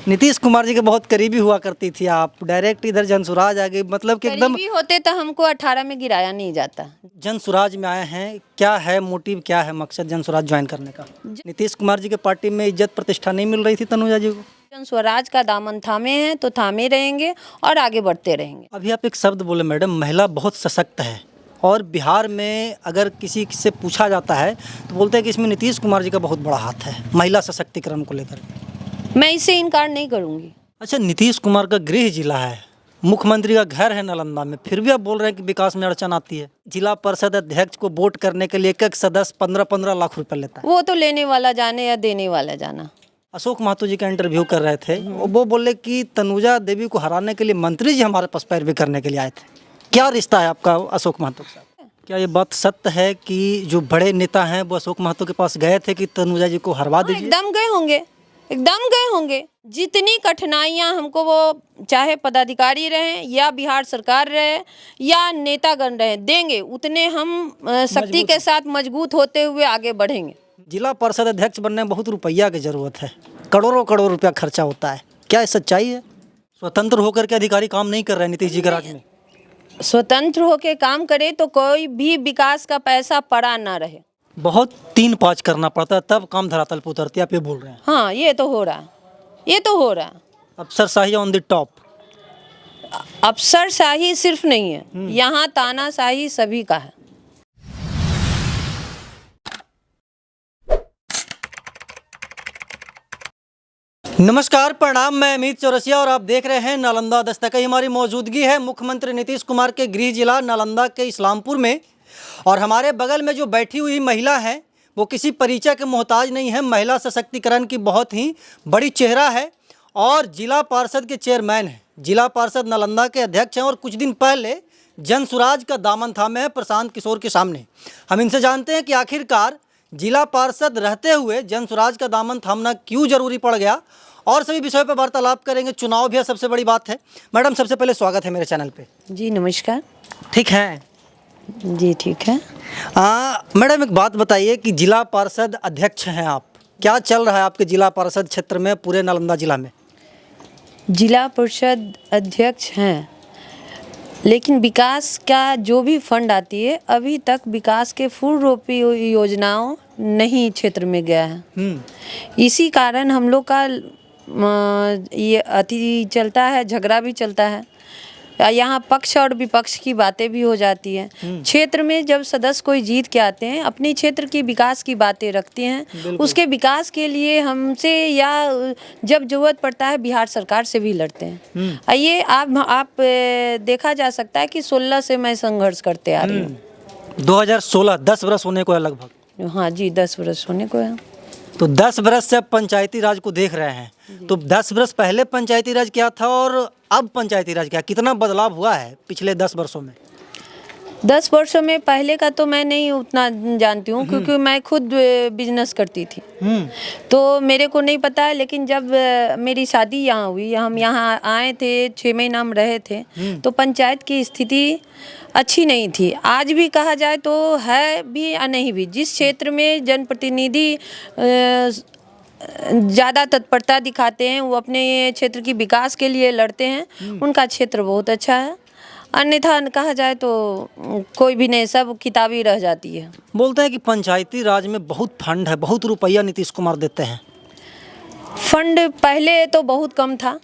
नीतीश कुमार जी के बहुत करीबी हुआ करती थी आप, डायरेक्ट इधर जनसुराज आ गई, मतलब कि एकदम करीबी होते तो हमको 18 में गिराया नहीं जाता। जनसुराज में आए हैं। क्या है मोटिव, क्या है मकसद जनसुराज ज्वाइन करने का? नीतीश कुमार जी के पार्टी में इज्जत प्रतिष्ठा नहीं मिल रही थी तनुजा जी को। जन स्वराज का दामन थामे हैं तो थामे रहेंगे और आगे बढ़ते रहेंगे। अभी आप एक शब्द बोले मैडम, महिला बहुत सशक्त है, और बिहार में अगर किसी से पूछा जाता है तो बोलते हैं कि इसमें नीतीश कुमार जी का बहुत बड़ा हाथ है महिला सशक्तिकरण को लेकर। मैं इससे इनकार नहीं करूंगी। अच्छा, नीतीश कुमार का गृह जिला है, मुख्यमंत्री का घर है नालंदा में, फिर भी आप बोल रहे हैं कि विकास में अड़चन आती है। जिला परिषद अध्यक्ष को वोट करने के लिए एक एक सदस्य 15-15 लाख रुपए लेता है। वो तो लेने वाला जाने या देने वाला जाना। अशोक महतो जी का इंटरव्यू कर रहे थे, वो बोले कि तनुजा देवी को हराने के लिए मंत्री जी हमारे पास पैरवी करने के लिए आए थे। क्या रिश्ता है आपका अशोक महतो के साथ? क्या ये बात सत्य है कि जो बड़े नेता हैं वो अशोक महतो के पास गए थे कि तनुजा जी को हरवा दीजिए? एकदम गए होंगे, एकदम गए होंगे। जितनी कठिनाइयां हमको, वो चाहे पदाधिकारी रहे या बिहार सरकार रहे या नेतागण रहे, देंगे, उतने हम शक्ति के साथ मजबूत होते हुए आगे बढ़ेंगे। जिला परिषद अध्यक्ष बनने में बहुत रुपया की जरूरत है, करोड़ों करोड़ रुपया खर्चा होता है। क्या ये सच्चाई है? स्वतंत्र होकर के अधिकारी काम नहीं कर रहे नीतीश जी के राज में? स्वतंत्र होके काम करे तो कोई भी विकास का पैसा पड़ा ना रहे। बहुत 3-5 करना पड़ता है तब काम धरातल पर उतरती है, आप ये बोल रहे हैं? हाँ, ये तो हो रहा है, ये तो हो रहा है। अफसरशाही ऑन द टॉप। अफसरशाही सिर्फ नहीं है, यहाँ तानाशाही सभी का है। नमस्कार, प्रणाम, मैं अमित चौरसिया और आप देख रहे हैं नालंदा दस्तक। हमारी मौजूदगी है मुख्यमंत्री नीतीश कुमार के गृह जिला नालंदा के इस्लामपुर में, और हमारे बगल में जो बैठी हुई महिला है वो किसी परिचय के मोहताज नहीं है। महिला सशक्तिकरण की बहुत ही बड़ी चेहरा है और जिला पार्षद के चेयरमैन हैं, जिला पार्षद नालंदा के अध्यक्ष हैं, और कुछ दिन पहले जनसुराज का दामन थामे हैं प्रशांत किशोर के सामने। हम इनसे जानते हैं कि आखिरकार जिला पार्षद रहते हुए जनसुराज का दामन थामना क्यों जरूरी पड़ गया, और सभी विषयों पर वार्तालाप करेंगे। चुनाव भी सबसे बड़ी बात है। मैडम, सबसे पहले स्वागत है मेरे चैनल पे। जी नमस्कार। ठीक है जी ठीक है। मैडम, एक बात बताइए कि जिला पार्षद अध्यक्ष हैं आप, क्या चल रहा है आपके जिला पार्षद क्षेत्र में, पूरे नालंदा जिला में? जिला परिषद अध्यक्ष हैं, लेकिन विकास का जो भी फंड आती है अभी तक विकास के फूल रोपी योजनाओं नहीं क्षेत्र में गया है। इसी कारण हम लोग का ये अति चलता है, झगड़ा भी चलता है, यहाँ पक्ष और विपक्ष की बातें भी हो जाती हैं। क्षेत्र में जब सदस्य कोई जीत के आते हैं, अपने क्षेत्र की विकास की बातें रखते हैं, उसके विकास के लिए हमसे या जब जरूरत पड़ता है बिहार सरकार से भी लड़ते हैं। ये आप देखा जा सकता है कि 16 से मैं संघर्ष करते आ रही हूँ। 2016, 10 वर्ष होने को है लगभग। हाँ जी, 10 वर्ष होने को है। तो 10 वर्ष से अब पंचायती राज को देख रहे हैं, तो 10 वर्ष पहले पंचायती राज क्या था और अब पंचायती राज क्या, कितना बदलाव हुआ है पिछले 10 वर्षों में? 10 वर्षों में पहले का तो मैं नहीं उतना जानती हूँ, क्योंकि मैं खुद बिजनेस करती थी, तो मेरे को नहीं पता है। लेकिन जब मेरी शादी यहाँ हुई, हम यहाँ आए थे, 6 महीना हम रहे थे, तो पंचायत की स्थिति अच्छी नहीं थी। आज भी कहा जाए तो है भी या नहीं भी। जिस क्षेत्र में जनप्रतिनिधि ज़्यादा तत्परता दिखाते हैं, वो अपने क्षेत्र की विकास के लिए लड़ते हैं, उनका क्षेत्र बहुत अच्छा है। अन्यथा कहा जाए तो कोई भी नहीं, सब किताबी रह जाती है। बोलते हैं कि पंचायती राज में बहुत फंड है, बहुत रुपया नीतीश कुमार देते हैं। फंड पहले तो बहुत कम था,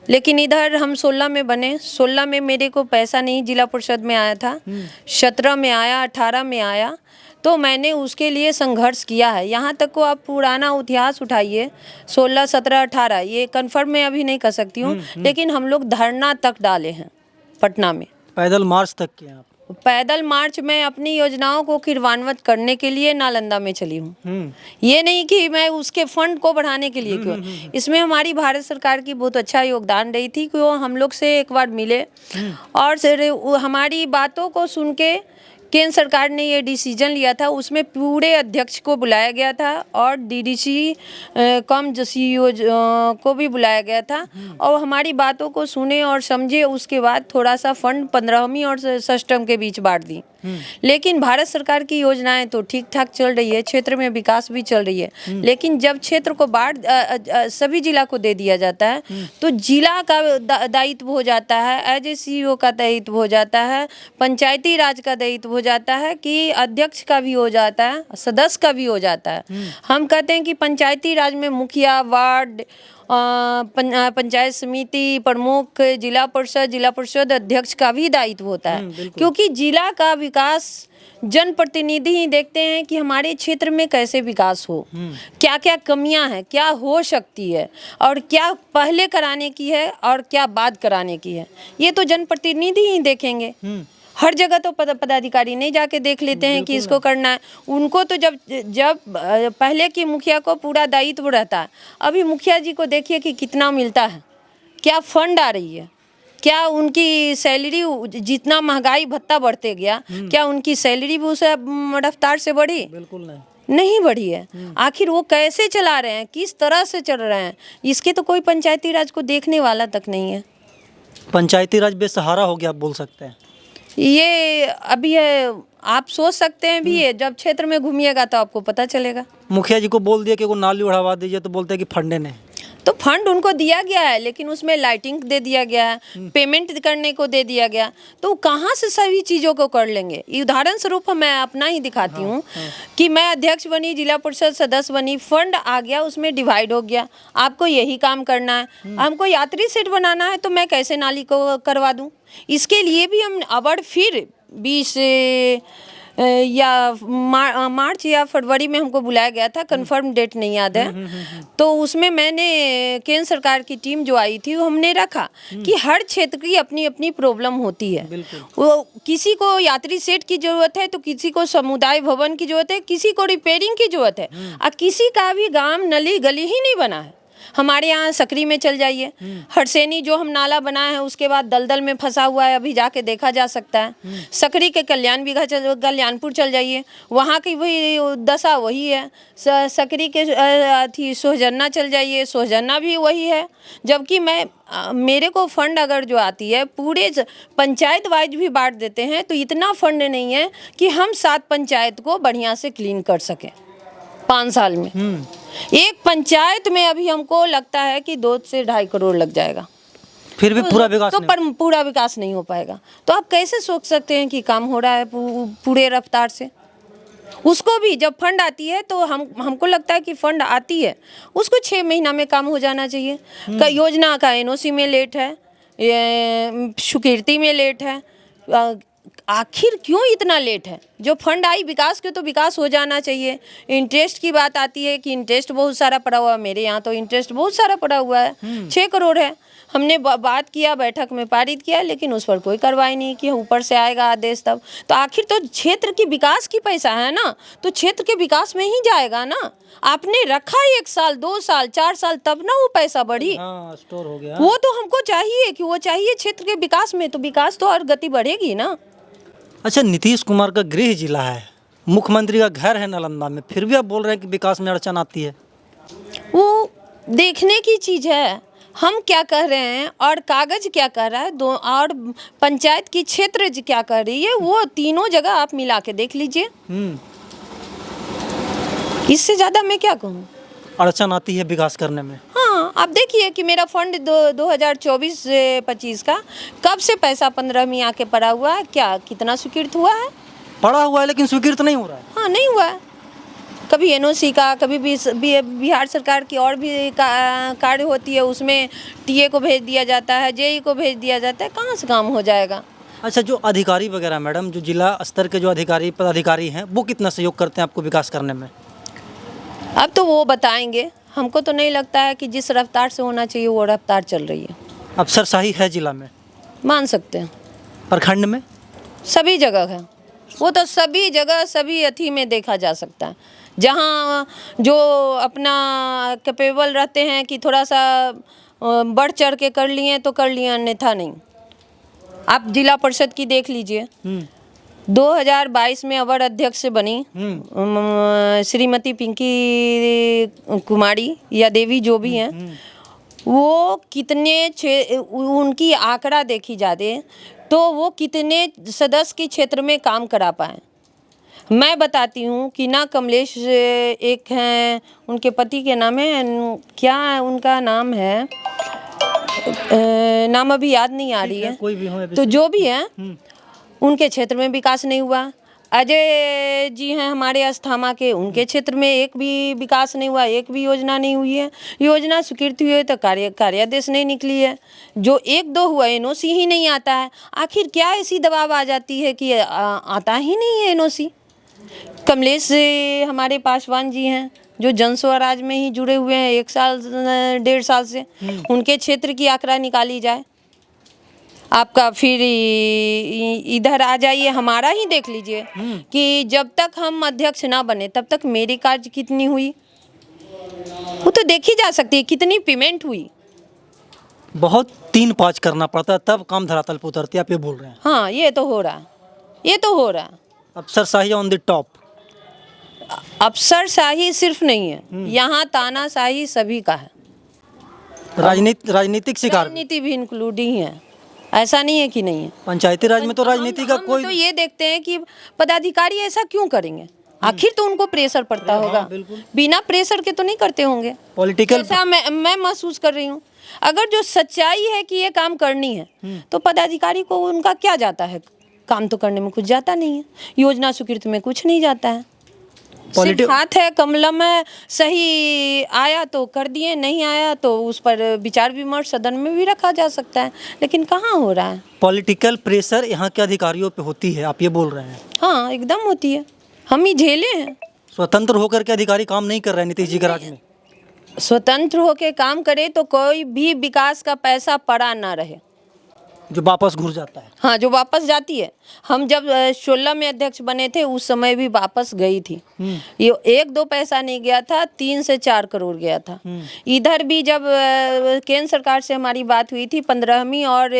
लेकिन इधर हम 16 में बने। 16 में मेरे को पैसा नहीं जिला परिषद में आया था, 17 में आया, 18 में आया, तो मैंने उसके लिए संघर्ष किया है। यहाँ तक को आप पुराना इतिहास उठाइए, 16, 17, 18, ये कन्फर्म मैं अभी नहीं कर सकती हूँ, लेकिन हम लोग धरना तक डाले हैं पटना में, पैदल मार्च तक किया आप? पैदल मार्च में अपनी योजनाओं को क्रियान्वित करने के लिए नालंदा में चली हूँ। ये नहीं कि मैं उसके फंड को बढ़ाने के लिए क्यों, इसमें हमारी भारत सरकार की बहुत अच्छा योगदान रही थी कि वो हम लोग से एक बार मिले और हमारी बातों को सुन के केंद्र सरकार ने ये डिसीजन लिया था, उसमें पूरे अध्यक्ष को बुलाया गया था और डीडीसी कम सीईओ को भी बुलाया गया था और हमारी बातों को सुने और समझे। उसके बाद थोड़ा सा फंड 15वीं और षष्ठम के बीच बांट दी। लेकिन भारत सरकार की योजनाएं तो ठीक ठाक चल रही है, क्षेत्र में विकास भी चल रही है। लेकिन जब क्षेत्र को बांट सभी जिला को दे दिया जाता है तो जिला का दायित्व हो जाता है, एज ए सीईओ का दायित्व हो जाता है, पंचायती राज का दायित्व हो जाता है, कि अध्यक्ष का भी हो जाता है, सदस्य का भी हो जाता है। हम कहते हैं कि पंचायती राज में मुखिया, वार्ड, पंचायत समिति प्रमुख, जिला परिषद अध्यक्ष का भी दायित्व होता है, क्योंकि जिला का विकास जनप्रतिनिधि ही देखते हैं कि हमारे क्षेत्र में कैसे विकास हो, क्या क्या कमियां हैं, क्या हो सकती है और क्या पहले कराने की है और क्या बाद कराने की है, ये तो जनप्रतिनिधि ही देखेंगे। हर जगह तो पदाधिकारी नहीं जाके देख लेते हैं कि इसको करना है। उनको तो जब पहले की मुखिया को पूरा दायित्व रहता है, अभी मुखिया जी को देखिए कि कितना मिलता है, क्या फंड आ रही है, क्या उनकी सैलरी, जितना महंगाई भत्ता बढ़ते गया, क्या उनकी सैलरी भी उस रफ्तार से बढ़ी? बिल्कुल नहीं, नहीं बढ़ी है। आखिर वो कैसे चला रहे हैं, किस तरह से चल रहे हैं, इसके तो कोई पंचायती राज को देखने वाला तक नहीं है। पंचायती राज बेसहारा हो गया, आप बोल सकते हैं। ये अभी है, आप सोच सकते हैं भी है, जब क्षेत्र में घूमिएगा तो आपको पता चलेगा। मुखिया जी को बोल दिया कि वो नाली उड़ावा दीजिए तो बोलते हैं कि फंडे नहीं। तो फंड उनको दिया गया है, लेकिन उसमें लाइटिंग दे दिया गया है, पेमेंट करने को दे दिया गया, तो कहाँ से सभी चीज़ों को कर लेंगे? उदाहरण स्वरूप मैं अपना ही दिखाती हूँ कि मैं अध्यक्ष बनी, जिला परिषद सदस्य बनी, फंड आ गया, उसमें डिवाइड हो गया, आपको यही काम करना है, हमको यात्री सेट बनाना है, तो मैं कैसे नाली को करवा दूँ? इसके लिए भी हम अवार्ड फिर 20 या मार्च या फरवरी में हमको बुलाया गया था, कंफर्म डेट नहीं याद है। तो उसमें मैंने केंद्र सरकार की टीम जो आई थी, वो हमने रखा कि हर क्षेत्र की अपनी अपनी प्रॉब्लम होती है। वो किसी को यात्री सेट की जरूरत है, तो किसी को समुदाय भवन की जरूरत है, किसी को रिपेयरिंग की जरूरत है, और किसी का भी गांव नली गली ही नहीं बना है। हमारे यहाँ सकरी में चल जाइए, हरसेनी जो हम नाला बनाए हैं उसके बाद दलदल में फंसा हुआ है, अभी जाके देखा जा सकता है। सकरी के कल्याणपुर चल जाइए, वहाँ की भी दशा वही है। सकरी के थी सोहजन्ना चल जाइए, सोहजन्ना भी वही है। जबकि मेरे को फंड अगर जो आती है पूरे पंचायत वाइज भी बांट देते हैं, तो इतना फंड नहीं है कि हम 7 पंचायत को बढ़िया से क्लीन कर सकें 5 साल में। एक पंचायत में अभी हमको लगता है कि 2 से 2.5 करोड़ लग जाएगा, फिर भी पूरा विकास तो पर पूरा विकास नहीं हो पाएगा। तो आप कैसे सोच सकते हैं कि काम हो रहा है पूरे रफ्तार से? उसको भी जब फंड आती है तो हमको लगता है कि फंड आती है उसको 6 महीना में काम हो जाना चाहिए। योजना का एनओसी में लेट है, स्वीकृति में लेट है, आखिर क्यों इतना लेट है? जो फंड आई विकास के, तो विकास हो जाना चाहिए। इंटरेस्ट की बात आती है कि इंटरेस्ट बहुत सारा पड़ा हुआ है, मेरे यहाँ तो इंटरेस्ट बहुत सारा पड़ा हुआ है, 6 करोड़ है। हमने बात किया, बैठक में पारित किया, लेकिन उस पर कोई कार्रवाई नहीं की। ऊपर से आएगा आदेश तब तो आखिर तो क्षेत्र की विकास की पैसा है ना, तो क्षेत्र के विकास में ही जाएगा ना। आपने रखा 1 साल 2 साल 4 साल, तब ना वो पैसा बढ़ी। स्टोर हो गया। वो तो हमको चाहिए कि वो चाहिए क्षेत्र के विकास में, तो विकास तो और गति बढ़ेगी ना। अच्छा, नीतीश कुमार का गृह जिला है, मुख्यमंत्री का घर है नालंदा में, फिर भी आप बोल रहे हैं कि विकास में अड़चन आती है। वो देखने की चीज़ है, हम क्या कह रहे हैं और कागज क्या कह रहा है, और पंचायत की क्षेत्र क्या कह रही है, वो तीनों जगह आप मिला के देख लीजिए। इससे ज़्यादा मैं क्या कहूँ? अड़चन आती है विकास करने में। हाँ, आप देखिए कि मेरा फंड 2024-25 का कब से पैसा 15वीं आके पड़ा हुआ है, क्या कितना स्वीकृत हुआ है? पड़ा हुआ है लेकिन स्वीकृत नहीं हो रहा है। हाँ, नहीं हुआ है। कभी एनओसी का, कभी बिहार सरकार की और भी कार्य होती है, उसमें टीए को भेज दिया जाता है, जेई को भेज दिया जाता है, कहाँ से काम हो जाएगा? अच्छा, जो अधिकारी वगैरह मैडम, जो जिला स्तर के जो अधिकारी पदाधिकारी हैं, वो कितना सहयोग करते हैं आपको विकास करने में? अब तो वो बताएंगे, हमको तो नहीं लगता है कि जिस रफ्तार से होना चाहिए वो रफ्तार चल रही है। अफसरशाही है जिला में, मान सकते हैं। प्रखंड में, सभी जगह है, वो तो सभी जगह सभी अथी में देखा जा सकता है। जहाँ जो अपना कैपेबल रहते हैं कि थोड़ा सा बढ़ चढ़ के कर लिए तो कर लिए, अन्यथा नहीं। आप जिला परिषद की देख लीजिए, 2022 में अवर अध्यक्ष बनी श्रीमती पिंकी कुमारी या देवी जो भी हैं, वो उनकी आंकड़ा देखी जाए तो वो कितने सदस्य के क्षेत्र में काम करा पाए। मैं बताती हूँ कि ना कमलेश एक हैं, उनके पति के नाम है, क्या उनका नाम है, नाम अभी याद नहीं आ रही है, कोई भी हो तो जो भी है उनके क्षेत्र में विकास नहीं हुआ। अजय जी हैं हमारे अस्थामा के, उनके क्षेत्र में एक भी विकास नहीं हुआ, एक भी योजना नहीं हुई है। योजना स्वीकृत हुई है तो कार्यादेश नहीं निकली है। जो एक दो हुआ एनओसी ही नहीं आता है। आखिर क्या ऐसी दबाव आ जाती है कि आता ही नहीं है एनओसी। कमलेश हमारे पासवान जी हैं जो जन स्वराज में ही जुड़े हुए हैं 1 साल 1.5 साल से, उनके क्षेत्र की आंकड़ा निकाली जाए। आपका फिर इधर आ जाइए, हमारा ही देख लीजिए कि जब तक हम अध्यक्ष ना बने तब तक मेरी कार्य कितनी हुई वो तो देखी जा सकती है, कितनी पेमेंट हुई। बहुत 3-5 करना पड़ता है तब काम धरातल पर उतरती है, आप ये बोल रहे हैं। हाँ, ये तो हो रहा, ये तो हो रहा। अफसरशाही ऑन द टॉप। अफसरशाही सिर्फ नहीं है, यहाँ तानाशाही सभी का है। राजनीतिक शिकार भी। राजनीति भी इंक्लूडिंग है, ऐसा नहीं है कि नहीं है। पंचायती राज में तो राजनीति का कोई तो ये देखते हैं कि पदाधिकारी ऐसा क्यों करेंगे, आखिर तो उनको प्रेशर पड़ता होगा, बिना प्रेशर के तो नहीं करते होंगे। पॉलिटिकल ऐसा मैं महसूस कर रही हूँ। अगर जो सच्चाई है कि ये काम करनी है तो पदाधिकारी को उनका क्या जाता है, काम तो करने में कुछ जाता नहीं है, योजना स्वीकृत में कुछ नहीं जाता है। सिर्फ हाथ है कमलम है, सही आया तो कर दिए, नहीं आया तो उस पर विचार विमर्श सदन में भी रखा जा सकता है, लेकिन कहाँ हो रहा है। पॉलिटिकल प्रेशर यहाँ के अधिकारियों पे होती है, आप ये बोल रहे हैं। हाँ, एकदम होती है, हम ही झेले हैं। स्वतंत्र होकर के अधिकारी काम नहीं कर रहे हैं नीतीश जी के राज में। स्वतंत्र होकर काम करे तो कोई भी विकास का पैसा पड़ा ना रहे, जो वापस घुस जाता है। हाँ, जो वापस जाती है। हम जब 16 में अध्यक्ष बने थे उस समय भी वापस गई थी। ये 1-2 पैसा नहीं गया था, 3 से 4 करोड़ गया था। इधर भी जब केंद्र सरकार से हमारी बात हुई थी, 15वीं और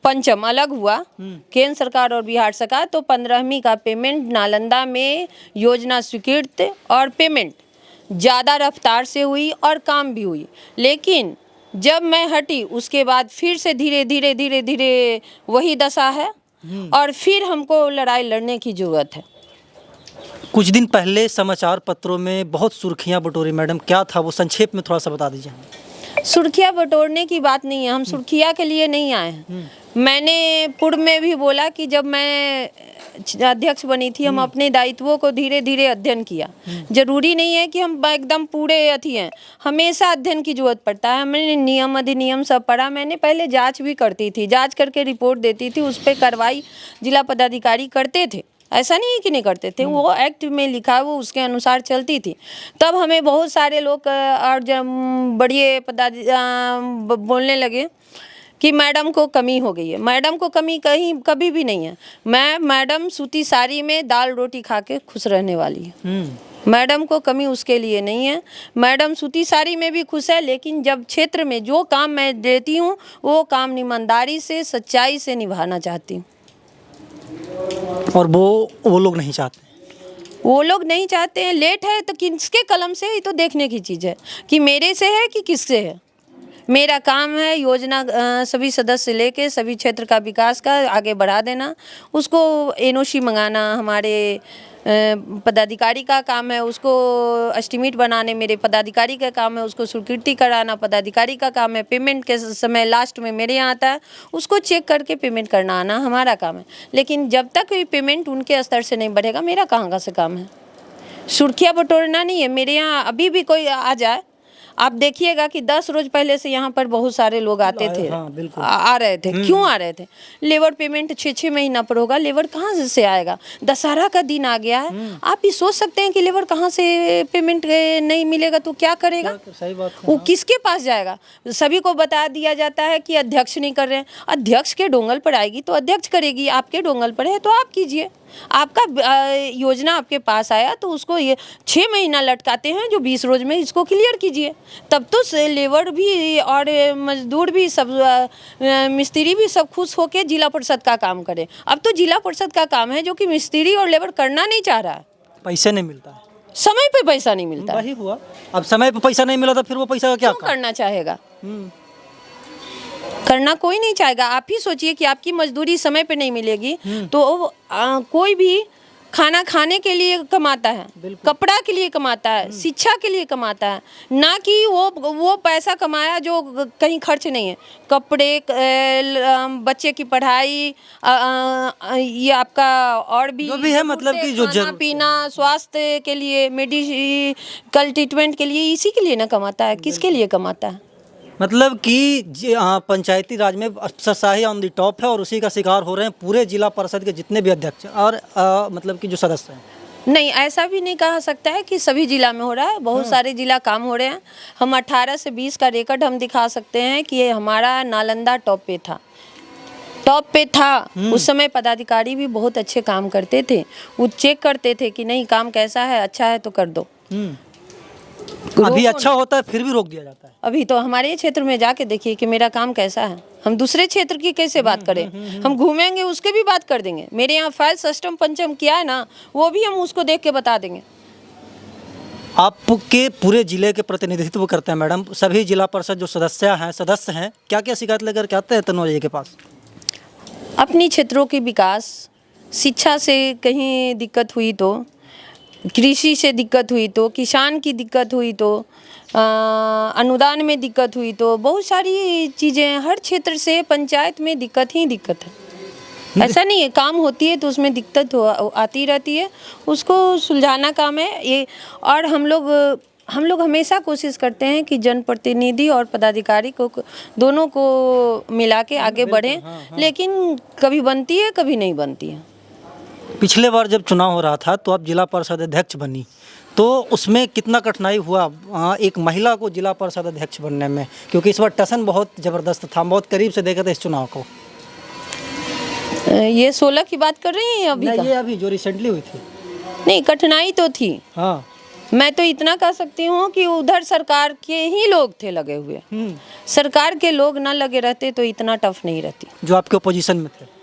पंचम अलग हुआ, केंद्र सरकार और बिहार सरकार, तो 15वीं का पेमेंट नालंदा में योजना स्वीकृत और पेमेंट ज़्यादा रफ्तार से हुई और काम भी हुई। लेकिन जब मैं हटी उसके बाद फिर से धीरे धीरे वही दशा है और फिर हमको लड़ाई लड़ने की जरूरत है। कुछ दिन पहले समाचार पत्रों में बहुत सुर्खियां बटोरी मैडम, क्या था वो, संक्षेप में थोड़ा सा बता दीजिए हमें। सुर्खियां बटोरने की बात नहीं है, हम सुर्खियां के लिए नहीं आए हैं। मैंने पूर्व में भी बोला कि जब मैं अध्यक्ष बनी थी हम अपने दायित्वों को धीरे धीरे अध्ययन किया। जरूरी नहीं है कि हम एकदम पूरे अथी हैं, हमेशा अध्ययन की जरूरत पड़ता है। मैंने नियम अधिनियम सब पढ़ा, मैंने पहले जांच भी करती थी, जांच करके रिपोर्ट देती थी, उस पर कार्रवाई जिला पदाधिकारी करते थे, ऐसा नहीं है कि नहीं करते थे। वो एक्ट में लिखा वो उसके अनुसार चलती थी। तब हमें बहुत सारे लोग और जब बड़े बोलने लगे कि मैडम को कमी हो गई है। मैडम को कमी कहीं कभी भी नहीं है। मैडम सूती साड़ी में दाल रोटी खा के खुश रहने वाली है। मैडम को कमी उसके लिए नहीं है, मैडम सूती साड़ी में भी खुश है। लेकिन जब क्षेत्र में जो काम मैं देती हूँ वो काम ईमानदारी से सच्चाई से निभाना चाहती हूँ, और वो लोग नहीं चाहते। वो लोग नहीं चाहते हैं। लेट है तो किसके कलम से, ये तो देखने की चीज़ है कि मेरे से है कि किससे है। मेरा काम है योजना सभी सदस्य लेके सभी क्षेत्र का विकास का आगे बढ़ा देना, उसको एनओसी मंगाना हमारे पदाधिकारी का काम है, उसको एस्टीमेट बनाने मेरे पदाधिकारी का काम है, उसको स्वीकृति कराना पदाधिकारी का काम है, पेमेंट के समय लास्ट में मेरे यहाँ आता है, उसको चेक करके पेमेंट करना आना हमारा काम है। लेकिन जब तक ये पेमेंट उनके स्तर से नहीं बढ़ेगा मेरा कहाँ का से काम है। सुर्खियाँ बटोरना नहीं है। मेरे यहाँ अभी भी कोई आ जाए, आप देखिएगा कि 10 रोज पहले से यहाँ पर बहुत सारे लोग आते थे। हाँ, बिल्कुल। आ रहे थे। क्यों आ रहे थे? लेबर पेमेंट 6-6 महीना पर होगा, लेबर कहाँ से आएगा? दशहरा का दिन आ गया है, आप ये सोच सकते हैं कि लेबर कहाँ से पेमेंट नहीं मिलेगा तो क्या करेगा? सही बात है। वो किसके पास जाएगा? सभी को बता दिया जाता है कि अध्यक्ष नहीं कर रहे हैं। अध्यक्ष के डोंगल पर आएगी तो अध्यक्ष करेगी, आपके डोंगल पर है तो आप कीजिए। आपका योजना आपके पास आया तो उसको ये 6 महीना लटकाते हैं, जो 20 रोज में इसको क्लियर कीजिए। तब तो लेबर भी और मजदूर भी सब मिस्त्री भी सब खुश होकर जिला परिषद का काम करें। अब तो जिला परिषद का काम है जो कि मिस्त्री और लेबर करना नहीं चाह रहा है। पैसे नहीं मिलता है, समय पे पैसा नहीं मिलता है। वही हुआ। अब समय पे पैसा नहीं मिला तो फिर वो पैसा का क्या क्यों करना चाहेगा? करना कोई नहीं चाहेगा। आप ही सोचिए कि आपकी मजदूरी समय पे नहीं मिलेगी तो कोई भी खाना खाने के लिए कमाता है, कपड़ा के लिए कमाता है, शिक्षा के लिए कमाता है, ना कि वो पैसा कमाया जो कहीं खर्च नहीं है। कपड़े, बच्चे की पढ़ाई, ये आपका और भी जो भी है, मतलब कि जो खाना पीना, स्वास्थ्य के लिए, मेडिकल ट्रीटमेंट के लिए, इसी के लिए ना कमाता है। किसके लिए कमाता है? मतलब कि पंचायती राज में अफसरशाही ऑन दी टॉप है और उसी का शिकार हो रहे हैं पूरे जिला परिषद के जितने भी अध्यक्ष और मतलब कि जो सदस्य हैं। नहीं, ऐसा भी नहीं कहा सकता है कि सभी जिला में हो रहा है। बहुत सारे जिला काम हो रहे हैं। हम 18 से 20 का रिकॉर्ड हम दिखा सकते हैं कि ये हमारा नालंदा टॉप पे था। उस समय पदाधिकारी भी बहुत अच्छे काम करते थे। वो चेक करते थे कि नहीं, काम कैसा है, अच्छा है तो कर दो। अभी अच्छा होता है फिर भी रोक दिया जाता है। अभी तो हमारे क्षेत्र में जाके देखिए कि मेरा काम कैसा है। हम दूसरे क्षेत्र की कैसे बात करें? हम घूमेंगे उसके भी बात कर देंगे। मेरे यहाँ फाइल सिस्टम पंचम किया है ना, वो भी हम उसको देख के बता देंगे। आपके पूरे जिले के प्रतिनिधित्व करते हैं मैडम, सभी जिला परिषद जो सदस्य हैं, क्या क्या शिकायत लेकर के आते हैं तनुजा जी के पास? अपनी क्षेत्रों के विकास, शिक्षा से कहीं दिक्कत हुई तो, कृषि से दिक्कत हुई तो, किसान की दिक्कत हुई तो, अनुदान में दिक्कत हुई तो, बहुत सारी चीज़ें हर क्षेत्र से पंचायत में दिक्कत ही दिक्कत है। ऐसा नहीं है, काम होती है तो उसमें दिक्कत आती रहती है, उसको सुलझाना काम है ये। और हम लोग हमेशा कोशिश करते हैं कि जनप्रतिनिधि और पदाधिकारी को दोनों को मिला के आगे बढ़ें। लेकिन कभी बनती है, कभी नहीं बनती है। पिछले बार जब चुनाव हो रहा था तो आप जिला परिषद अध्यक्ष बनी, तो उसमें कितना कठिनाई हुआ एक महिला को जिला परिषद अध्यक्ष बनने में? क्योंकि इस बार टसन बहुत ज़बरदस्त था, बहुत करीब से देखा था इस चुनाव को। ये 16 की बात कर रही हैं अभी? ये अभी जो रिसेंटली हुई थी। नहीं, कठिनाई तो थी। हाँ, मैं तो इतना कह सकती हूँ कि उधर सरकार के ही लोग थे लगे हुए। सरकार के लोग ना लगे रहते तो इतना टफ नहीं रहती। जो आपके ओपोजिशन में थे।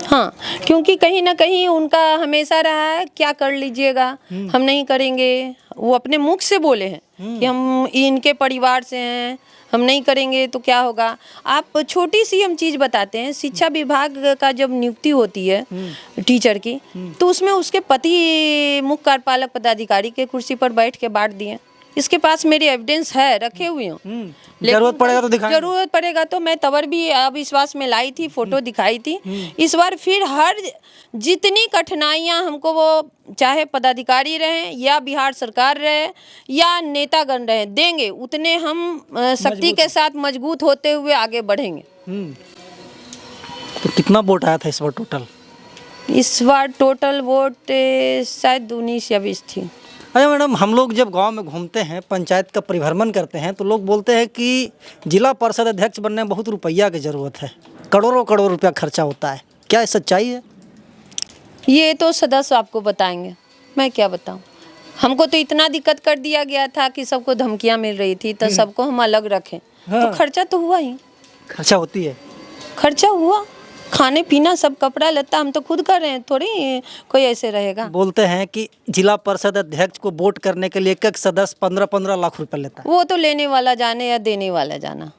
हाँ, क्योंकि कहीं ना कहीं उनका हमेशा रहा है क्या कर लीजिएगा, हम नहीं करेंगे। वो अपने मुख से बोले हैं कि हम इनके परिवार से हैं, हम नहीं करेंगे तो क्या होगा। आप छोटी सी हम चीज़ बताते हैं, शिक्षा विभाग का जब नियुक्ति होती है टीचर की, तो उसमें उसके पति मुख्य कार्यपालक पदाधिकारी के कुर्सी पर बैठ के बांट दिए। इसके पास मेरे एविडेंस है, रखे हुए हूँ। जरूरत पड़ेगा तो दिखाएंगे। जरूरत पड़ेगा तो मैं तवर भी अविश्वास में लाई थी, फोटो दिखाई थी। इस बार फिर हर जितनी कठिनाइयां हमको, वो चाहे पदाधिकारी रहे या बिहार सरकार रहे या नेतागण रहे, देंगे, उतने हम शक्ति के साथ मजबूत होते हुए आगे बढ़ेंगे। तो कितना वोट आया था इस बार टोटल? इस बार टोटल वोट शायद 19 या 20 थी। अरे मैडम, हम लोग जब गांव में घूमते हैं, पंचायत का परिभ्रमण करते हैं, तो लोग बोलते हैं कि जिला परिषद अध्यक्ष बनने में बहुत रुपया की ज़रूरत है, करोड़ों रुपया खर्चा होता है। क्या ये सच्चाई है? ये तो सदस्य आपको बताएंगे, मैं क्या बताऊं। हमको तो इतना दिक्कत कर दिया गया था कि सबको धमकियां मिल रही थी, तो सबको हम अलग रखें। तो खर्चा तो हुआ ही। खर्चा होती है, खर्चा हुआ, खाने पीना सब, कपड़ा लत्ता हम तो खुद कर रहे हैं, थोड़ी कोई ऐसे रहेगा। बोलते हैं कि जिला परिषद अध्यक्ष को वोट करने के लिए एक सदस्य 15-15 लाख रुपए लेता है। वो तो लेने वाला जाने या देने वाला जाना।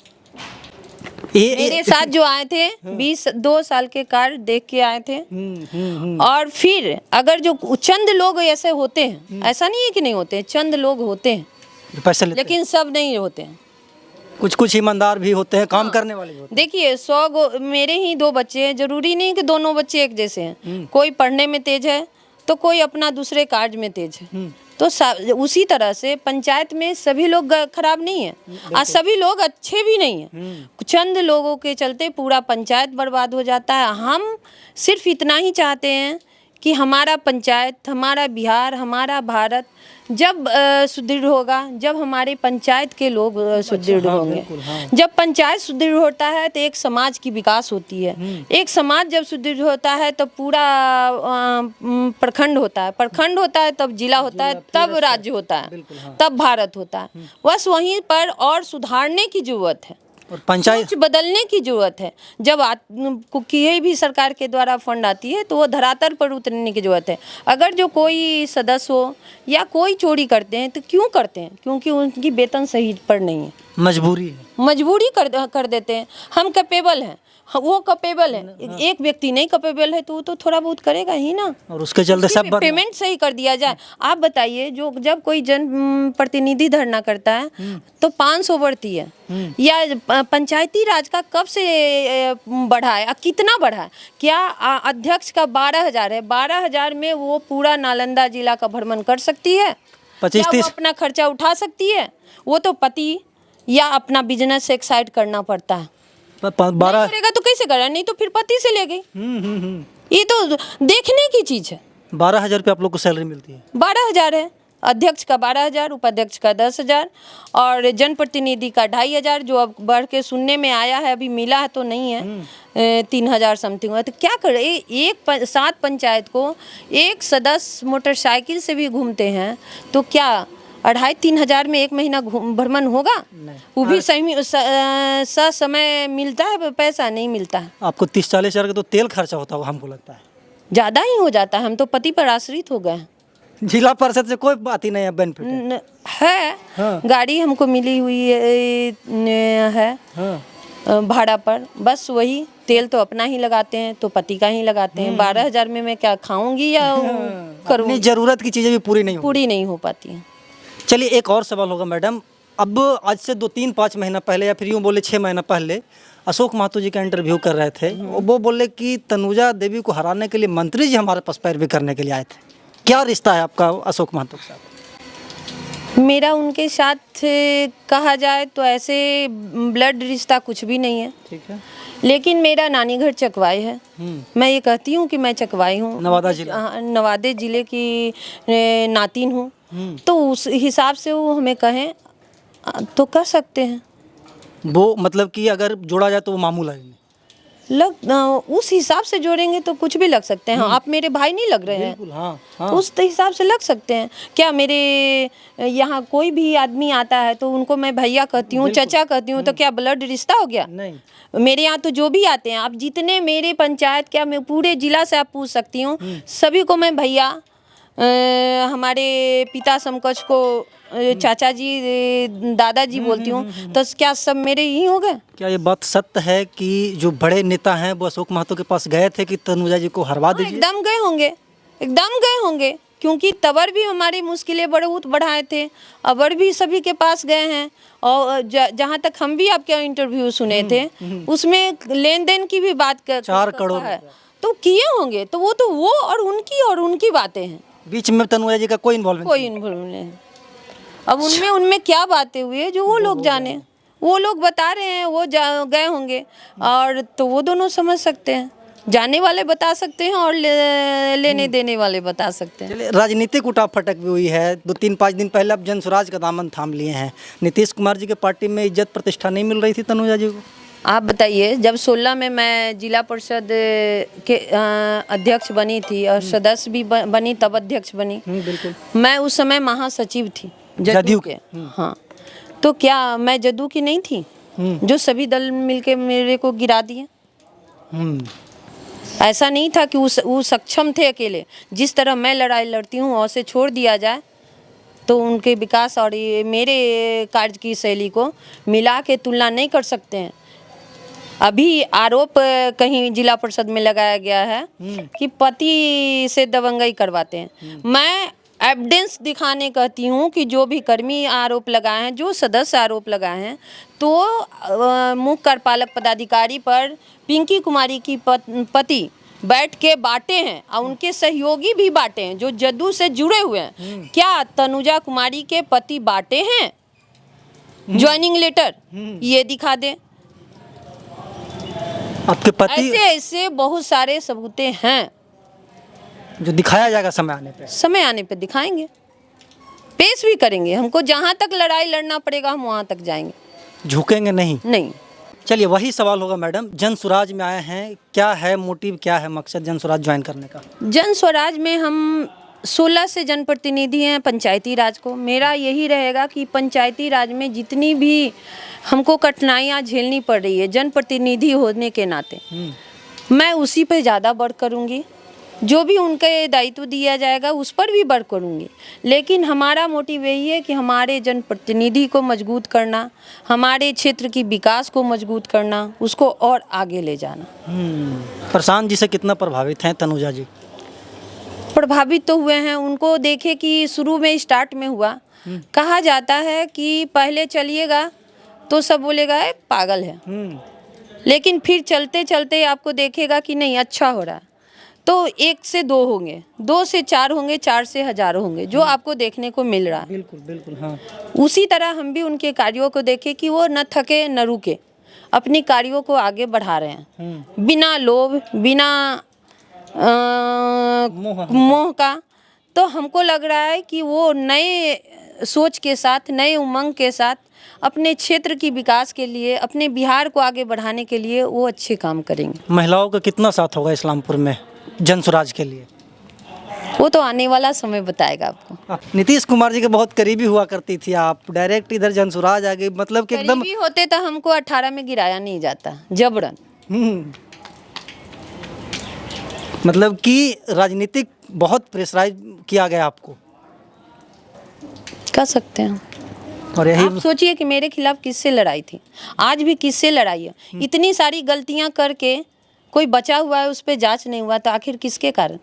मेरे साथ जो आए थे 2 साल के कार्य देख के आए थे। और फिर अगर जो चंद लोग ऐसे होते हैं, ऐसा नहीं है कि नहीं होते, चंद लोग होते हैं पैसे लेते, लेकिन सब नहीं होते हैं। कुछ ईमानदार भी होते हैं, काम करने वाले भी होते हैं। देखिए 100 मेरे ही 2 बच्चे हैं, जरूरी नहीं कि दोनों बच्चे एक जैसे हैं। कोई पढ़ने में तेज है तो कोई अपना दूसरे कार्य में तेज है। तो उसी तरह से पंचायत में सभी लोग खराब नहीं है और सभी लोग अच्छे भी नहीं है। चंद लोगों के चलते पूरा पंचायत बर्बाद हो जाता है। हम सिर्फ इतना ही चाहते हैं कि हमारा पंचायत, हमारा बिहार, हमारा भारत जब सुदृढ़ होगा, जब हमारे पंचायत के लोग सुदृढ़ होंगे। जब पंचायत सुदृढ़ होता है तो एक समाज की विकास होती है। एक समाज जब सुदृढ़ होता है तब पूरा प्रखंड होता है, प्रखंड होता है तब जिला होता है, तब राज्य होता है, तब भारत होता है। बस वहीं पर और सुधारने की जरूरत है और पंचायत कुछ बदलने की जरूरत है। जब कोई भी सरकार के द्वारा फंड आती है तो वो धरातल पर उतरने की जरूरत है। अगर जो कोई सदस्य हो या कोई चोरी करते हैं तो क्यों करते हैं? क्योंकि उनकी वेतन सही पर नहीं है, मजबूरी है। मजबूरी कर देते हैं। हम कैपेबल हैं, वो कैपेबल है, एक व्यक्ति नहीं कैपेबल है तो वो तो थोड़ा बहुत करेगा ही ना, और उसके चलते सब पेमेंट सही कर दिया जाए। आप बताइए, जो जब कोई जन प्रतिनिधि धरना करता है तो 500 बढ़ती है, या पंचायती राज का कब से बढ़ा है, कितना बढ़ा है? क्या अध्यक्ष का 12,000 है, 12,000 में वो पूरा नालंदा जिला का भ्रमण कर सकती है? 25-30 अपना खर्चा उठा सकती है? वो तो पति या अपना बिजनेस एक साइड करना पड़ता है। 12 करेगा तो कैसे करेगा? नहीं तो फिर पति से ले गई। ये तो देखने की चीज है। 12,000 रुपये आप लोग को सैलरी मिलती है? 12,000 है, अध्यक्ष का 12,000, उपाध्यक्ष का 10,000 और जनप्रतिनिधि का 2,500, जो अब बढ़ के सुनने में आया है, अभी मिला है तो नहीं है, 3,000 समथिंग है। तो क्या करे? एक 7 पंचायत को एक सदस्य मोटरसाइकिल से भी घूमते हैं तो क्या 2,500-3 हज़ार में एक महीना भ्रमण होगा? वो भी सही समय मिलता है? पैसा नहीं मिलता है। आपको 30-40 हज़ार का तो तेल खर्चा होता होगा, हमको लगता है ज़्यादा ही हो जाता है। हम तो पति पर आश्रित हो गए हैं। जिला परिषद से कोई बात ही नहीं है, बेनिफिट है। हाँ। गाड़ी हमको मिली हुई है हाँ। भाड़ा पर, बस वही। तेल तो अपना ही लगाते हैं, तो पति का ही लगाते हैं। 12,000 में मैं क्या खाऊंगी या करूँगी? अपनी जरूरत की चीज़ें भी पूरी नहीं हो पाती हैं। चलिए, एक और सवाल होगा मैडम। अब आज से 2-3-5 महीना पहले, या फिर यूँ बोले 6 महीना पहले, अशोक महतो जी का इंटरव्यू कर रहे थे। वो बोले कि तनुजा देवी को हराने के लिए मंत्री जी हमारे पास पैरवी करने के लिए आए थे। क्या रिश्ता है आपका अशोक महतो के साथ? मेरा उनके साथ कहा जाए तो ऐसे ब्लड रिश्ता कुछ भी नहीं है। ठीक है। लेकिन मेरा नानी घर चकवाई है। मैं ये कहती हूँ कि मैं चकवाई हूँ, नवादा जिले की नातिन हूँ। तो उस हिसाब से वो हमें कहें तो कर सकते हैं। वो मतलब कि अगर जोड़ा जाए तो वो मामूल है? उस हिसाब से जोड़ेंगे तो कुछ भी लग सकते हैं। आप मेरे भाई नहीं लग रहे हैं? हाँ। उस हिसाब से लग सकते हैं। क्या मेरे यहाँ कोई भी आदमी आता है तो उनको मैं भैया कहती हूँ, चाचा कहती हूँ, तो क्या ब्लड रिश्ता हो गया? नहीं। मेरे यहाँ तो जो भी आते हैं, आप जितने मेरे पंचायत, क्या मैं पूरे जिला से आप पूछ सकती हूँ, सभी को मैं भैया, हमारे पिता समकक्ष को चाचा जी, दादाजी बोलती हूँ। तो क्या सब मेरे ही हो गए? क्या ये बात सत्य है कि जो बड़े नेता हैं वो अशोक महतो के पास गए थे कि तनुजा जी को हरवा दीजिए? एकदम गए होंगे, एकदम गए होंगे, क्योंकि तबर भी हमारी मुश्किलें बहुत बढ़ाए थे। अबर भी सभी के पास गए हैं। और जहाँ तक हम भी आपके इंटरव्यू सुने थे, उसमें लेन देन की भी बात कर 4 करोड़ है तो किए होंगे। तो वो और उनकी बातें हैं। बीच में तनुजा जी का कोई इन्वॉल्वमेंट नहीं। अब उनमें क्या बातें हुई है जो वो लोग जाने, वो लोग बता रहे हैं, वो गए होंगे और तो वो दोनों समझ सकते हैं। जाने वाले बता सकते हैं और लेने देने वाले बता सकते हैं। राजनीतिक उठाफटक भी हुई है। 2-3-5 दिन पहले अब जनसुराज का दामन थाम लिए हैं। नीतीश कुमार जी के पार्टी में इज्जत प्रतिष्ठा नहीं मिल रही थी तनुजा जी को? आप बताइए, जब 16 में मैं जिला परिषद के अध्यक्ष बनी थी और सदस्य भी बनी, तब अध्यक्ष बनी। बिल्कुल। मैं उस समय महासचिव थी जदयू के। हाँ, तो क्या मैं जदयू की नहीं थी जो सभी दल मिलके मेरे को गिरा दिए? ऐसा नहीं था कि वो सक्षम थे अकेले। जिस तरह मैं लड़ाई लड़ती हूँ और से छोड़ दिया जाए तो उनके विकास और ये मेरे कार्य की शैली को मिला के तुलना नहीं कर सकते हैं। अभी आरोप कहीं जिला परिषद में लगाया गया है कि पति से दबंगई करवाते हैं। मैं एविडेंस दिखाने कहती हूँ कि जो भी कर्मी आरोप लगाए हैं, जो सदस्य आरोप लगाए हैं, तो मुख्य कार्यपालक पदाधिकारी पर पिंकी कुमारी की पति बैठ के बांटे हैं और उनके सहयोगी भी बांटे हैं जो जदयू से जुड़े हुए हैं। क्या तनुजा कुमारी के पति बांटे हैं ज्वाइनिंग लेटर? ये दिखा दें। आपके पति ऐसे बहुत सारे सबूतें हैं। जो दिखाया जाएगा समय आने पे। समय आने पे दिखाएंगे, पेश भी करेंगे। हमको जहाँ तक लड़ाई लड़ना पड़ेगा हम वहाँ तक जाएंगे, झुकेंगे नहीं। नहीं। चलिए वही सवाल होगा मैडम, जन स्वराज में आए हैं, क्या है मोटिव, क्या है मकसद जन स्वराज ज्वाइन करने का? जन स्वराज में हम 16 से जनप्रतिनिधि हैं पंचायती राज को। मेरा यही रहेगा कि पंचायती राज में जितनी भी हमको कठिनाइयाँ झेलनी पड़ रही है जनप्रतिनिधि होने के नाते, मैं उसी पे ज़्यादा वर्क करूँगी। जो भी उनके दायित्व दिया जाएगा उस पर भी वर्क करूँगी। लेकिन हमारा मोटिव यही है कि हमारे जनप्रतिनिधि को मजबूत करना, हमारे क्षेत्र की विकास को मजबूत करना, उसको और आगे ले जाना। प्रशांत जी से कितना प्रभावित हैं तनुजा जी? प्रभावित तो हुए हैं। उनको देखे कि शुरू में स्टार्ट में हुआ, कहा जाता है कि पहले चलिएगा तो सब बोलेगा है पागल है, लेकिन फिर चलते चलते आपको देखेगा कि नहीं अच्छा हो रहा है, तो 1 से 2 होंगे, 2 से 4 होंगे, 4 से हज़ारों होंगे, जो आपको देखने को मिल रहा है। बिल्कुल बिल्कुल, हाँ। उसी तरह हम भी उनके कार्यों को देखें कि वो न थके न रुके, अपनी कार्यों को आगे बढ़ा रहे हैं बिना लोभ, बिना मोह का। तो हमको लग रहा है कि वो नए सोच के साथ, नए उमंग के साथ अपने क्षेत्र की विकास के लिए, अपने बिहार को आगे बढ़ाने के लिए वो अच्छे काम करेंगे। महिलाओं का कितना साथ होगा इस्लामपुर में जन स्वराज के लिए? वो तो आने वाला समय बताएगा आपको। नीतीश कुमार जी के बहुत करीबी हुआ करती थी आप, डायरेक्ट इधर जन स्वराज आ गई, मतलब कि एकदम। करीबी होते तो हमको 18 में गिराया नहीं जाता जबरन। मतलब कि राजनीतिक बहुत प्रेशराइज किया गया आपको, कह सकते हैं। और यही आप सोचिए कि मेरे खिलाफ किससे लड़ाई थी, आज भी किससे लड़ाई है। इतनी सारी गलतियां करके कोई बचा हुआ है, उस पर जांच नहीं हुआ, तो आखिर किसके कारण?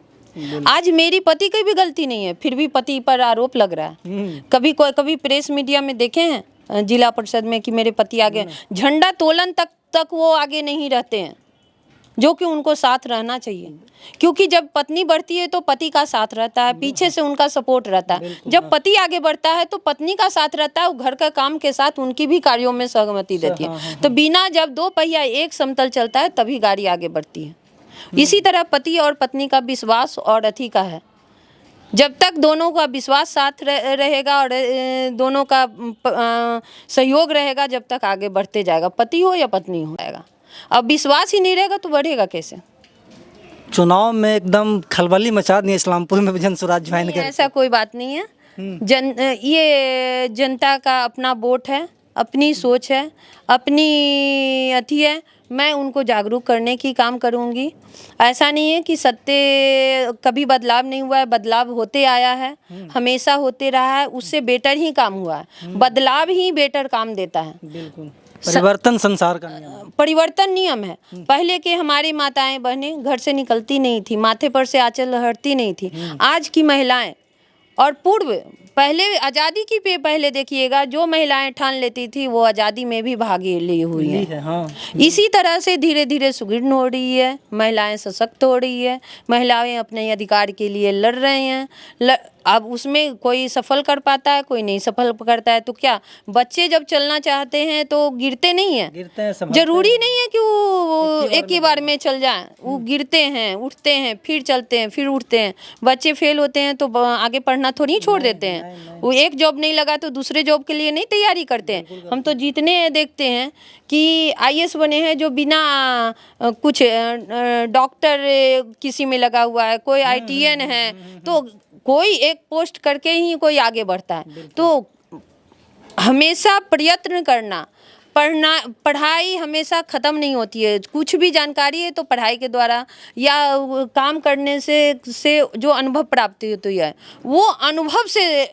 आज मेरी पति की भी गलती नहीं है, फिर भी पति पर आरोप लग रहा है। कभी प्रेस मीडिया में देखे हैं जिला परिषद में कि मेरे पति आगे झंडा तोलन तक वो आगे नहीं रहते हैं, जो कि उनको साथ रहना चाहिए। क्योंकि जब पत्नी बढ़ती है तो पति का साथ रहता है, पीछे से उनका सपोर्ट रहता है। जब पति आगे बढ़ता है तो पत्नी का साथ रहता है, वो घर का काम के साथ उनकी भी कार्यों में सहमति देती है। तो बिना जब 2 पहिया एक समतल चलता है तभी गाड़ी आगे बढ़ती है। इसी तरह पति और पत्नी का विश्वास और अथी का है, जब तक दोनों का विश्वास साथ रहेगा और दोनों का सहयोग रहेगा, जब तक आगे बढ़ते जाएगा, पति हो या पत्नी हो जाएगा। अब विश्वास ही नहीं रहेगा तो बढ़ेगा कैसे? चुनाव में एकदम खलबली मचा दी इस्लामपुर में जन स्वराज ज्वाइन कर। ऐसा कोई बात नहीं है। ये जनता का अपना वोट है, अपनी सोच है, अपनी अथी है। मैं उनको जागरूक करने की काम करूंगी। ऐसा नहीं है कि सत्य कभी बदलाव नहीं हुआ है, बदलाव होते आया है, हमेशा होते रहा है, उससे बेटर ही काम हुआ है। बदलाव ही बेटर काम देता है। बिल्कुल, परिवर्तन संसार का नियम, परिवर्तन नियम है। पहले के हमारी माताएं बहनें घर से निकलती नहीं थी, माथे पर से आंचल हटती नहीं थी। आज की महिलाएं और पूर्व पहले आज़ादी की पे पहले देखिएगा, जो महिलाएं ठान लेती थी वो आज़ादी में भी भाग ली हुई है। हाँ। इसी तरह से धीरे धीरे सुदृढ़ हो रही है, महिलाएं सशक्त हो रही है, महिलाएं अपने अधिकार के लिए लड़ रहे हैं। अब उसमें कोई सफल कर पाता है, कोई नहीं सफल करता है। तो क्या बच्चे जब चलना चाहते हैं तो गिरते नहीं हैं? गिरते हैं, जरूरी नहीं है कि वो एक ही बार में चल जाए। वो गिरते हैं, उठते हैं, फिर चलते हैं, फिर उठते हैं। बच्चे फेल होते हैं तो आगे पढ़ना थोड़ी छोड़ देते हैं। वो एक जॉब नहीं लगा तो दूसरे जॉब के लिए नहीं तैयारी करते हैं। हम तो जितने देखते हैं कि IAS बने हैं जो बिना कुछ डॉक्टर किसी में लगा हुआ है, कोई ITN है, तो कोई एक पोस्ट करके ही कोई आगे बढ़ता है। तो हमेशा प्रयत्न करना, पढ़ाई हमेशा ख़त्म नहीं होती है। कुछ भी जानकारी है तो पढ़ाई के द्वारा या काम करने से जो अनुभव प्राप्ति होती है, वो अनुभव से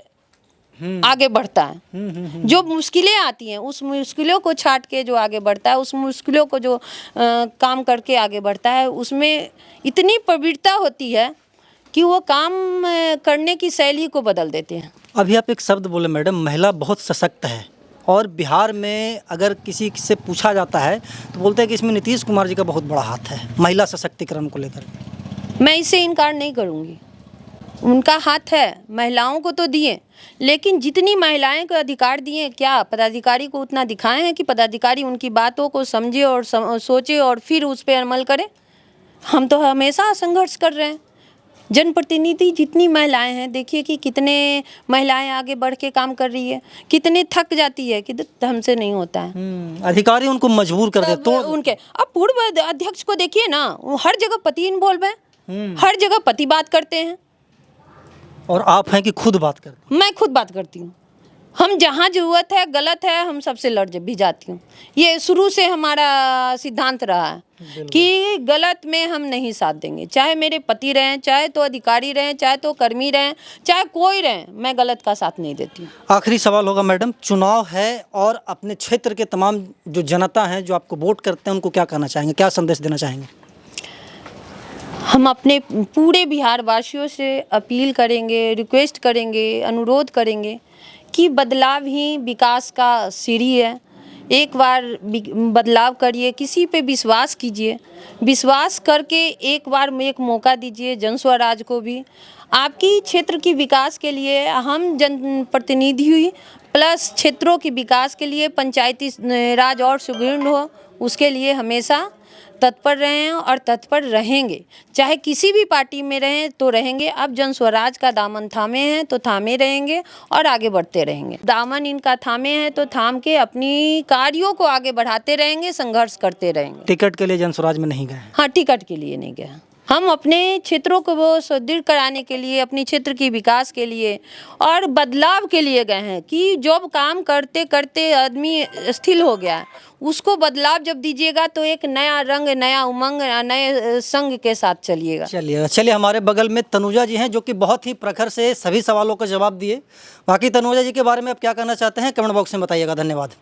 आगे बढ़ता है। जो मुश्किलें आती हैं उस मुश्किलों को छाट के जो आगे बढ़ता है, उस मुश्किलों को जो काम करके आगे बढ़ता है, उसमें इतनी प्रवृत्ता होती है कि वो काम करने की शैली को बदल देते हैं। अभी आप एक शब्द बोले मैडम, महिला बहुत सशक्त है, और बिहार में अगर किसी से पूछा जाता है तो बोलते हैं कि इसमें नीतीश कुमार जी का बहुत बड़ा हाथ है महिला सशक्तिकरण को लेकर। मैं इससे इनकार नहीं करूँगी, उनका हाथ है, महिलाओं को तो दिए, लेकिन जितनी महिलाएं को अधिकार दिए, क्या पदाधिकारी को उतना दिखाए हैं कि पदाधिकारी उनकी बातों को समझे और सोचे और फिर उस पर अमल करे? हम तो हमेशा संघर्ष कर रहे हैं। जनप्रतिनिधि जितनी महिलाएं हैं, देखिए कि कितने महिलाएं आगे बढ़ के काम कर रही है, कितने थक जाती है कि हमसे नहीं होता है। अधिकारी उनको मजबूर कर दे तो उनके अब पूर्व अध्यक्ष को देखिए ना, वो हर जगह पति इन्वॉल्व है, हर जगह पति बात करते हैं। और आप हैं कि खुद बात करते मैं खुद बात करती हूँ। हम जहाँ ज़रूरत है, गलत है, हम सबसे लड़ भी जाती हूँ। ये शुरू से हमारा सिद्धांत रहा है कि गलत में हम नहीं साथ देंगे, चाहे मेरे पति रहें, चाहे तो अधिकारी रहें, चाहे तो कर्मी रहें, चाहे कोई रहें, मैं गलत का साथ नहीं देती हूँ। आखिरी सवाल होगा मैडम, चुनाव है और अपने क्षेत्र के तमाम जो जनता है जो आपको वोट करते हैं उनको क्या कहना चाहेंगे, क्या संदेश देना चाहेंगे? हम अपने पूरे बिहार वासियों से अपील करेंगे, रिक्वेस्ट करेंगे, अनुरोध करेंगे कि बदलाव ही विकास का सीढ़ी है। एक बार बदलाव करिए, किसी पे विश्वास कीजिए, विश्वास करके एक बार एक मौका दीजिए जन स्वराज को भी। आपकी क्षेत्र की विकास के लिए हम जनप्रतिनिधि प्लस क्षेत्रों की विकास के लिए पंचायती राज और सुदृढ़ हो, उसके लिए हमेशा तत्पर रहे हैं और तत्पर रहेंगे। चाहे किसी भी पार्टी में रहें तो रहेंगे। अब जन स्वराज का दामन थामे हैं तो थामे रहेंगे और आगे बढ़ते रहेंगे। दामन इनका थामे हैं तो थाम के अपनी कार्यों को आगे बढ़ाते रहेंगे, संघर्ष करते रहेंगे। टिकट के लिए जन स्वराज में नहीं गए? हाँ, टिकट के लिए नहीं गया। हम अपने क्षेत्रों को वो सुदृढ़ कराने के लिए, अपने क्षेत्र की विकास के लिए और बदलाव के लिए गए हैं कि जब काम करते करते आदमी स्थिर हो गया, उसको बदलाव जब दीजिएगा तो एक नया रंग, नया उमंग, नए संग के साथ चलिएगा। चलिए हमारे बगल में तनुजा जी हैं जो कि बहुत ही प्रखर से सभी सवालों का जवाब दिए। बाकी तनुजा जी के बारे में आप क्या कहना चाहते हैं कमेंट बॉक्स में बताइएगा। धन्यवाद।